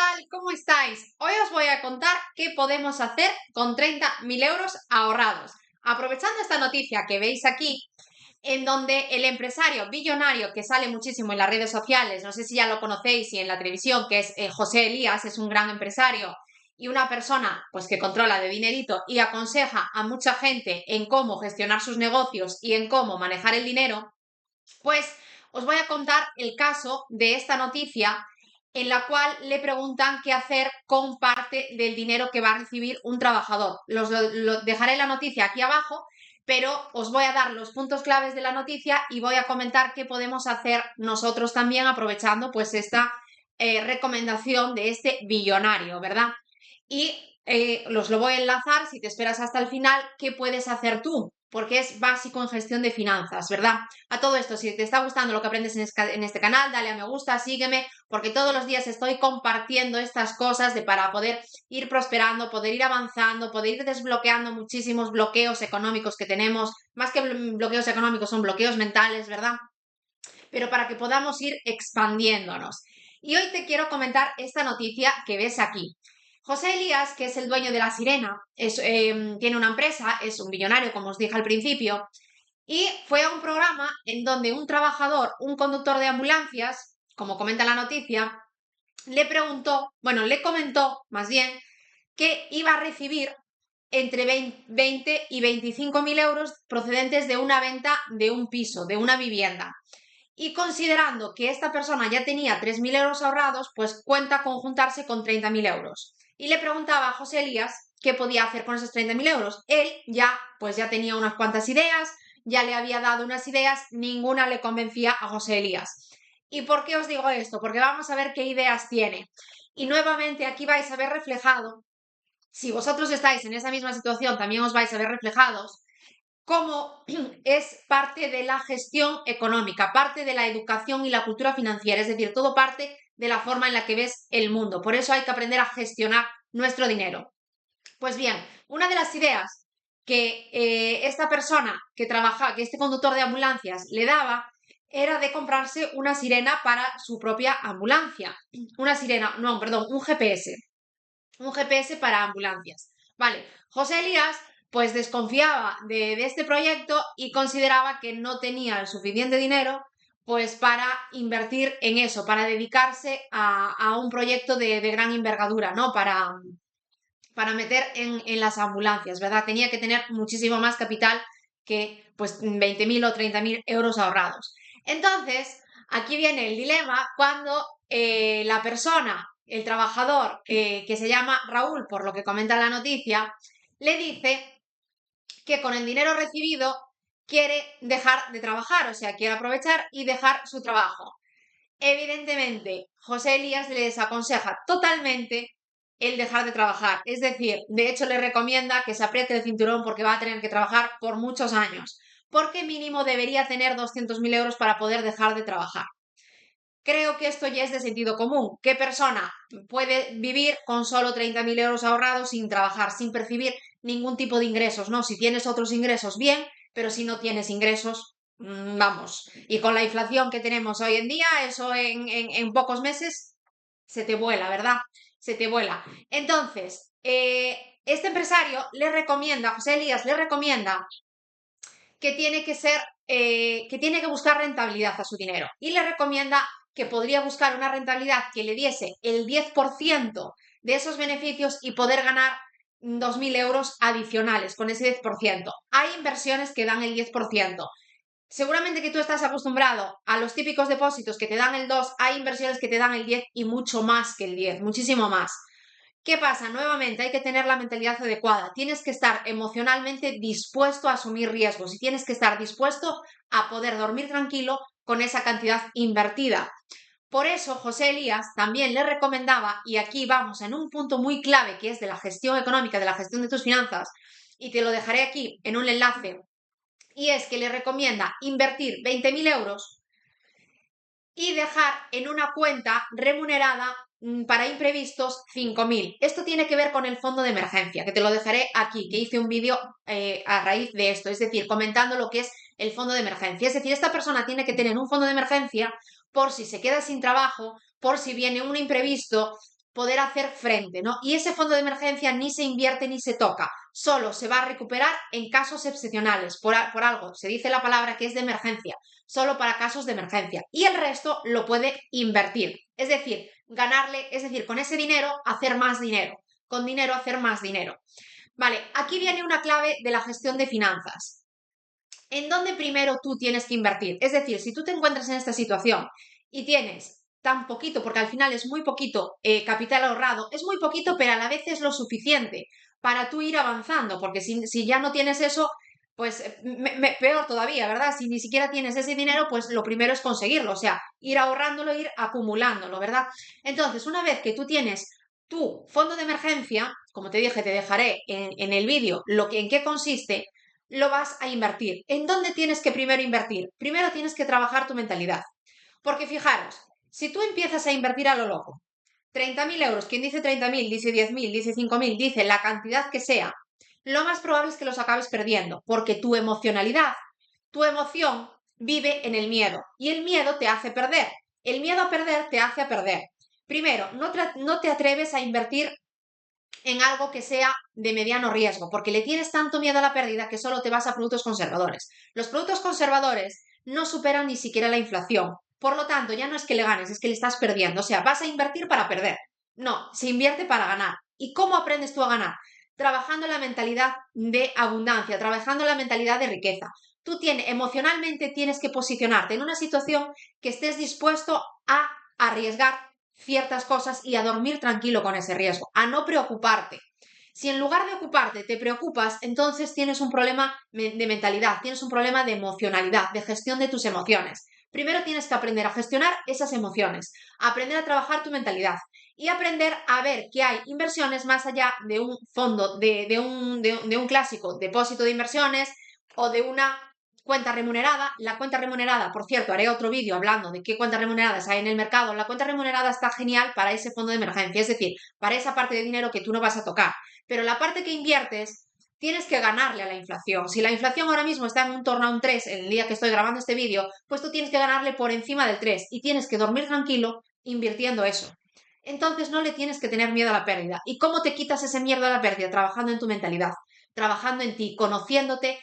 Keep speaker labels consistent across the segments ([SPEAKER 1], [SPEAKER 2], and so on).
[SPEAKER 1] tal? ¿Cómo estáis? Hoy os voy a contar qué podemos hacer con 30.000 euros ahorrados. Aprovechando esta noticia que veis aquí, en donde el empresario billonario que sale muchísimo en las redes sociales, no sé si ya lo conocéis y en la televisión, que es José Elías, es un gran empresario y una persona pues que controla de dinerito y aconseja a mucha gente en cómo gestionar sus negocios y en cómo manejar el dinero, pues os voy a contar el caso de esta noticia en la cual le preguntan qué hacer con parte del dinero que va a recibir un trabajador. Dejaré la noticia aquí abajo, pero os voy a dar los puntos claves de la noticia y voy a comentar qué podemos hacer nosotros también aprovechando pues esta recomendación de este billonario, ¿verdad? Y los lo voy a enlazar, si te esperas hasta el final, qué puedes hacer tú, porque es básico en gestión de finanzas, ¿verdad? A todo esto, si te está gustando lo que aprendes en este canal, dale a me gusta, sígueme, porque todos los días estoy compartiendo estas cosas para poder ir prosperando, poder ir avanzando, poder ir desbloqueando muchísimos bloqueos económicos que tenemos, más que bloqueos económicos, son bloqueos mentales, ¿verdad? Pero para que podamos ir expandiéndonos. Y hoy te quiero comentar esta noticia que ves aquí. José Elías, que es el dueño de La Sirena, tiene una empresa, es un millonario, como os dije al principio, y fue a un programa en donde un trabajador, un conductor de ambulancias, como comenta la noticia, le comentó más bien, que iba a recibir entre 20 y 25.000 euros procedentes de una venta de un piso, de una vivienda. Y considerando que esta persona ya tenía 3.000 euros ahorrados, pues cuenta con juntarse con 30.000 euros. Y le preguntaba a José Elías qué podía hacer con esos 30.000 euros. Él ya tenía unas cuantas ideas, ya le había dado unas ideas, ninguna le convencía a José Elías. ¿Y por qué os digo esto? Porque vamos a ver qué ideas tiene. Y nuevamente aquí vais a ver reflejado, si vosotros estáis en esa misma situación, también os vais a ver reflejados, cómo es parte de la gestión económica, parte de la educación y la cultura financiera, es decir, todo parte de la forma en la que ves el mundo. Por eso hay que aprender a gestionar nuestro dinero. Pues bien, una de las ideas que esta persona que trabaja, que este conductor de ambulancias le daba, era de comprarse una sirena para su propia ambulancia. Una sirena, no, perdón, un GPS. Un GPS para ambulancias. Vale, José Elías pues desconfiaba de este proyecto y consideraba que no tenía el suficiente dinero pues para invertir en eso, para dedicarse a un proyecto de gran envergadura, ¿no? Para meter en las ambulancias, ¿verdad? Tenía que tener muchísimo más capital que pues 20.000 o 30.000 euros ahorrados. Entonces, aquí viene el dilema cuando la persona, el trabajador, que se llama Raúl, por lo que comenta la noticia, le dice que con el dinero recibido quiere dejar de trabajar, o sea, quiere aprovechar y dejar su trabajo. Evidentemente, José Elías le desaconseja totalmente el dejar de trabajar. Es decir, de hecho le recomienda que se apriete el cinturón porque va a tener que trabajar por muchos años. Porque mínimo debería tener 200.000 euros para poder dejar de trabajar. Creo que esto ya es de sentido común. ¿Qué persona puede vivir con solo 30.000 euros ahorrados sin trabajar, sin percibir ningún tipo de ingresos? No, si tienes otros ingresos, bien, pero si no tienes ingresos, vamos. Y con la inflación que tenemos hoy en día, eso en pocos meses se te vuela, ¿verdad? Se te vuela. Entonces, este empresario le recomienda, José Elías le recomienda que tiene que ser, que tiene que buscar rentabilidad a su dinero y le recomienda que podría buscar una rentabilidad que le diese el 10% de esos beneficios y poder ganar 2.000 euros adicionales con ese 10%. Hay inversiones que dan el 10%. Seguramente que tú estás acostumbrado a los típicos depósitos que te dan el 2, hay inversiones que te dan el 10 y mucho más que el 10, muchísimo más. ¿Qué pasa? Nuevamente hay que tener la mentalidad adecuada. Tienes que estar emocionalmente dispuesto a asumir riesgos y tienes que estar dispuesto a poder dormir tranquilo con esa cantidad invertida. Por eso José Elías también le recomendaba, y aquí vamos en un punto muy clave que es de la gestión económica, de la gestión de tus finanzas, y te lo dejaré aquí en un enlace, y es que le recomienda invertir 20.000 euros y dejar en una cuenta remunerada para imprevistos 5.000. Esto tiene que ver con el fondo de emergencia, que te lo dejaré aquí, que hice un vídeo a raíz de esto, es decir, comentando lo que es el fondo de emergencia. Es decir, esta persona tiene que tener un fondo de emergencia por si se queda sin trabajo, por si viene un imprevisto, poder hacer frente, ¿no? Y ese fondo de emergencia ni se invierte ni se toca, solo se va a recuperar en casos excepcionales, por algo, se dice la palabra que es de emergencia, solo para casos de emergencia, y el resto lo puede invertir, es decir, ganarle, es decir, con ese dinero hacer más dinero, con dinero hacer más dinero. Vale, aquí viene una clave de la gestión de finanzas. ¿En dónde primero tú tienes que invertir? Es decir, si tú te encuentras en esta situación y tienes tan poquito, porque al final es muy poquito capital ahorrado, es muy poquito, pero a la vez es lo suficiente para tú ir avanzando, porque si ya no tienes eso, pues peor todavía, ¿verdad? Si ni siquiera tienes ese dinero, pues lo primero es conseguirlo, o sea, ir ahorrándolo, ir acumulándolo, ¿verdad? Entonces, una vez que tú tienes tu fondo de emergencia, como te dije, te dejaré en el vídeo en qué consiste, lo vas a invertir. ¿En dónde tienes que primero invertir? Primero tienes que trabajar tu mentalidad. Porque fijaros, si tú empiezas a invertir a lo loco, 30.000 euros, quien dice 30.000, dice 10.000, dice 5.000, dice la cantidad que sea, lo más probable es que los acabes perdiendo, porque tu emocionalidad, tu emoción vive en el miedo y el miedo te hace perder. El miedo a perder te hace perder. Primero, no te atreves a invertir en algo que sea de mediano riesgo, porque le tienes tanto miedo a la pérdida que solo te vas a productos conservadores. Los productos conservadores no superan ni siquiera la inflación. Por lo tanto, ya no es que le ganes, es que le estás perdiendo. O sea, vas a invertir para perder. No, se invierte para ganar. ¿Y cómo aprendes tú a ganar? Trabajando la mentalidad de abundancia, trabajando la mentalidad de riqueza. Tú emocionalmente tienes que posicionarte en una situación que estés dispuesto a arriesgar ciertas cosas y a dormir tranquilo con ese riesgo, a no preocuparte. Si en lugar de ocuparte te preocupas, entonces tienes un problema de mentalidad, tienes un problema de emocionalidad, de gestión de tus emociones. Primero tienes que aprender a gestionar esas emociones, aprender a trabajar tu mentalidad y aprender a ver que hay inversiones más allá de un fondo, de un clásico depósito de inversiones o de una cuenta remunerada. La cuenta remunerada, por cierto, haré otro vídeo hablando de qué cuentas remuneradas hay en el mercado. La cuenta remunerada está genial para ese fondo de emergencia, es decir, para esa parte de dinero que tú no vas a tocar. Pero la parte que inviertes, tienes que ganarle a la inflación. Si la inflación ahora mismo está en un torno a un 3 el día que estoy grabando este vídeo, pues tú tienes que ganarle por encima del 3 y tienes que dormir tranquilo invirtiendo eso. Entonces no le tienes que tener miedo a la pérdida. ¿Y cómo te quitas ese miedo a la pérdida? Trabajando en tu mentalidad, trabajando en ti, conociéndote,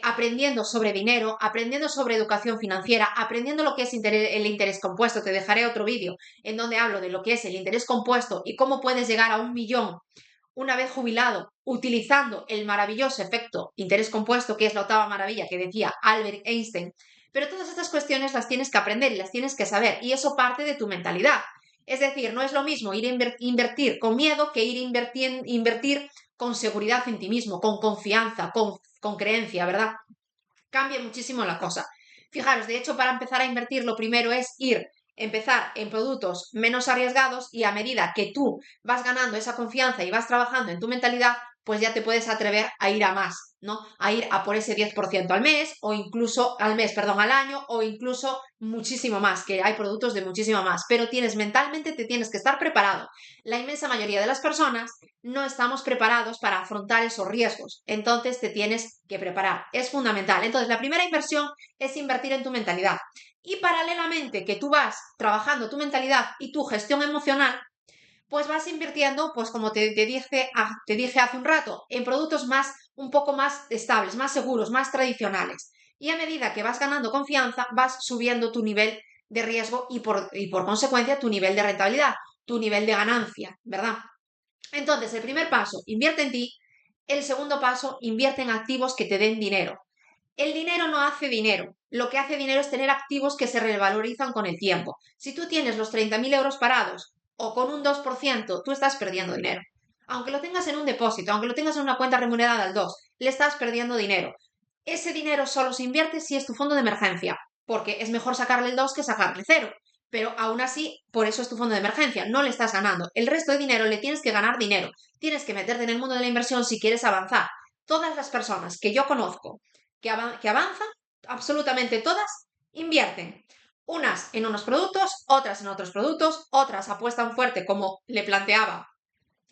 [SPEAKER 1] aprendiendo sobre dinero, aprendiendo sobre educación financiera, aprendiendo lo que es el interés compuesto. Te dejaré otro vídeo en donde hablo de lo que es el interés compuesto y cómo puedes llegar a 1.000.000 una vez jubilado utilizando el maravilloso efecto interés compuesto, que es la octava maravilla que decía Albert Einstein. Pero todas estas cuestiones las tienes que aprender y las tienes que saber, y eso parte de tu mentalidad. Es decir, no es lo mismo ir a invertir con miedo que ir a invertir con seguridad en ti mismo, con confianza, con creencia, ¿verdad? Cambia muchísimo la cosa. Fijaros, de hecho, para empezar a invertir, lo primero es empezar en productos menos arriesgados, y a medida que tú vas ganando esa confianza y vas trabajando en tu mentalidad, pues ya te puedes atrever a ir a más, ¿no? A ir a por ese 10% al mes, o incluso al año, o incluso muchísimo más, que hay productos de muchísimo más, pero mentalmente te tienes que estar preparado. La inmensa mayoría de las personas no estamos preparados para afrontar esos riesgos, entonces te tienes que preparar, es fundamental. Entonces, la primera inversión es invertir en tu mentalidad, y paralelamente que tú vas trabajando tu mentalidad y tu gestión emocional, pues vas invirtiendo, pues como te dije hace un rato, en productos un poco más estables, más seguros, más tradicionales. Y a medida que vas ganando confianza, vas subiendo tu nivel de riesgo y por consecuencia tu nivel de rentabilidad, tu nivel de ganancia, ¿verdad? Entonces, el primer paso, invierte en ti. El segundo paso, invierte en activos que te den dinero. El dinero no hace dinero. Lo que hace dinero es tener activos que se revalorizan con el tiempo. Si tú tienes los 30.000 euros parados o con un 2%, tú estás perdiendo dinero. Aunque lo tengas en un depósito, aunque lo tengas en una cuenta remunerada al 2, le estás perdiendo dinero. Ese dinero solo se invierte si es tu fondo de emergencia, porque es mejor sacarle el 2 que sacarle 0. Pero aún así, por eso es tu fondo de emergencia, no le estás ganando. El resto de dinero le tienes que ganar dinero. Tienes que meterte en el mundo de la inversión si quieres avanzar. Todas las personas que yo conozco que avanzan, absolutamente todas, invierten. Unas en unos productos, otras en otros productos, otras apuestan fuerte, como le planteaba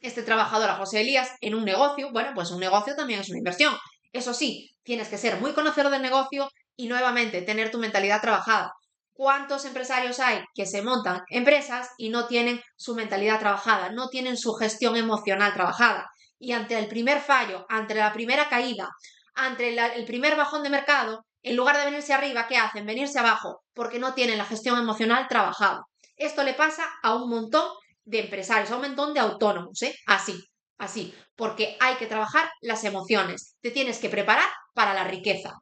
[SPEAKER 1] este trabajador a José Elías, en un negocio. Bueno, pues un negocio también es una inversión. Eso sí, tienes que ser muy conocedor del negocio y nuevamente tener tu mentalidad trabajada. ¿Cuántos empresarios hay que se montan empresas y no tienen su mentalidad trabajada, no tienen su gestión emocional trabajada? Y ante el primer fallo, ante la primera caída, ante el primer bajón de mercado, en lugar de venirse arriba, ¿qué hacen? Venirse abajo, porque no tienen la gestión emocional trabajada. Esto le pasa a un montón de empresarios, a un montón de autónomos, ¿eh? Así, porque hay que trabajar las emociones. Te tienes que preparar para la riqueza.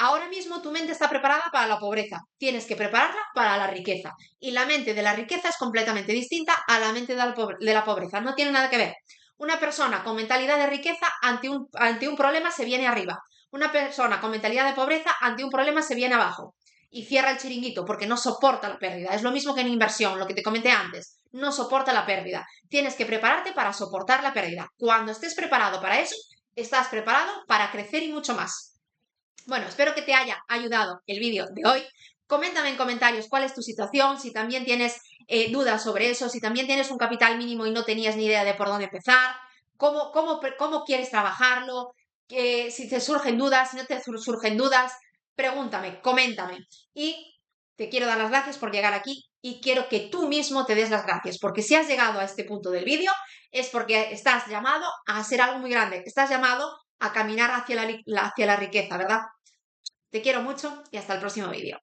[SPEAKER 1] Ahora mismo tu mente está preparada para la pobreza, tienes que prepararla para la riqueza. Y la mente de la riqueza es completamente distinta a la mente de la pobreza, no tiene nada que ver. Una persona con mentalidad de riqueza ante un problema se viene arriba. Una persona con mentalidad de pobreza ante un problema se viene abajo. Y cierra el chiringuito porque no soporta la pérdida. Es lo mismo que en inversión, lo que te comenté antes. No soporta la pérdida. Tienes que prepararte para soportar la pérdida. Cuando estés preparado para eso, estás preparado para crecer y mucho más. Bueno, espero que te haya ayudado el vídeo de hoy. Coméntame en comentarios cuál es tu situación, si también tienes dudas sobre eso, si también tienes un capital mínimo y no tenías ni idea de por dónde empezar, cómo quieres trabajarlo, si te surgen dudas, si no te surgen dudas, pregúntame, coméntame. Y te quiero dar las gracias por llegar aquí y quiero que tú mismo te des las gracias, porque si has llegado a este punto del vídeo es porque estás llamado a hacer algo muy grande, estás llamado a caminar hacia la riqueza, ¿verdad? Te quiero mucho y hasta el próximo vídeo.